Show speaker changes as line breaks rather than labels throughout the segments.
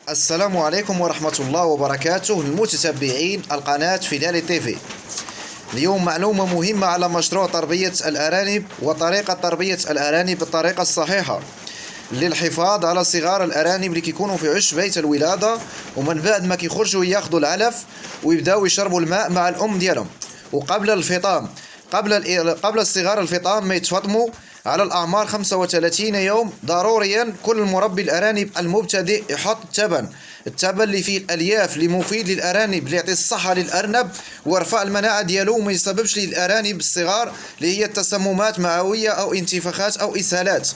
السلام عليكم ورحمة الله وبركاته المتتبعين القناة فيدالي تيفي. اليوم معلومة مهمة على مشروع تربية الأرانب وطريقة تربية الأرانب بالطريقة الصحيحة للحفاظ على صغار الأرانب اللي كيكونوا في عش بيت الولادة، ومن بعد ما كيخرجوا ياخذوا العلف ويبداو يشربوا الماء مع الأم ديالهم. وقبل الفطام، قبل الصغار الفطام ما يتفطموا على الأعمار 35 يوم، ضروريا كل مربي الأرانب المبتدئ يحط التبن اللي فيه الألياف اللي مفيد للأرانب، اللي يعطي الصحة للأرنب ويرفع المناعة ديالو وما يسببش للأرانب الصغار اللي هي تسممات معوية أو انتفاخات أو إسهالات.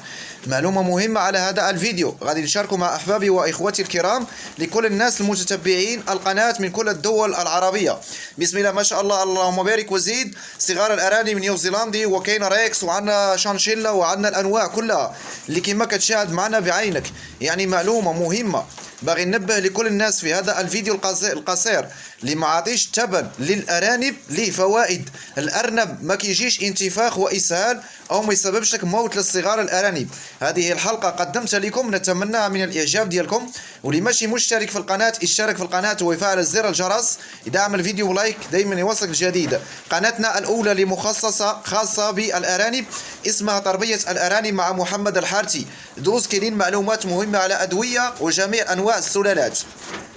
معلومة مهمة على هذا الفيديو غادي نشاركه مع أحبابي وإخوتي الكرام، لكل الناس المتتبعين القناة من كل الدول العربية. بسم الله ما شاء الله، اللهم بارك وزيد. صغار الأرانب من نيوزيلندي وكاين ريكس وعندنا شانشيلا وعندنا الأنواع كلها اللي كما كتشاهد معنا بعينك. يعني معلومة مهمة باغي ننبه لكل الناس في هذا الفيديو القصير اللي ما عطيش تبن للأرانب ليه فوائد. الأرنب ما كيجيش انتفاخ وإسهال أو ما يسببش لك موت للصغار الأرانب. هذه الحلقة قدمتها لكم، نتمنى من الإعجاب ديالكم، واللي ماشي مشترك في القناة اشترك في القناة ويفعل زر الجرس، يدعم الفيديو لايك دايما يوصلك الجديد. قناتنا الأولى اللي مخصصة خاصة بالأرانب اسمها تربية الأرانب مع محمد الحارتي، دروس كاينين معلومات مهمة على أدوية وجميع أنواع السلالات.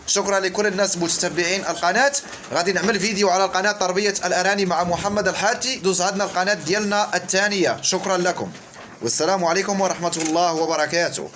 شكرا لكل الناس متتبعين القناة. غادي نعمل فيديو على القناة تربية الأرانب مع محمد الحارتي، دوز عندنا القناة ديالنا الثانية. شكرا لكم والسلام عليكم ورحمة الله وبركاته.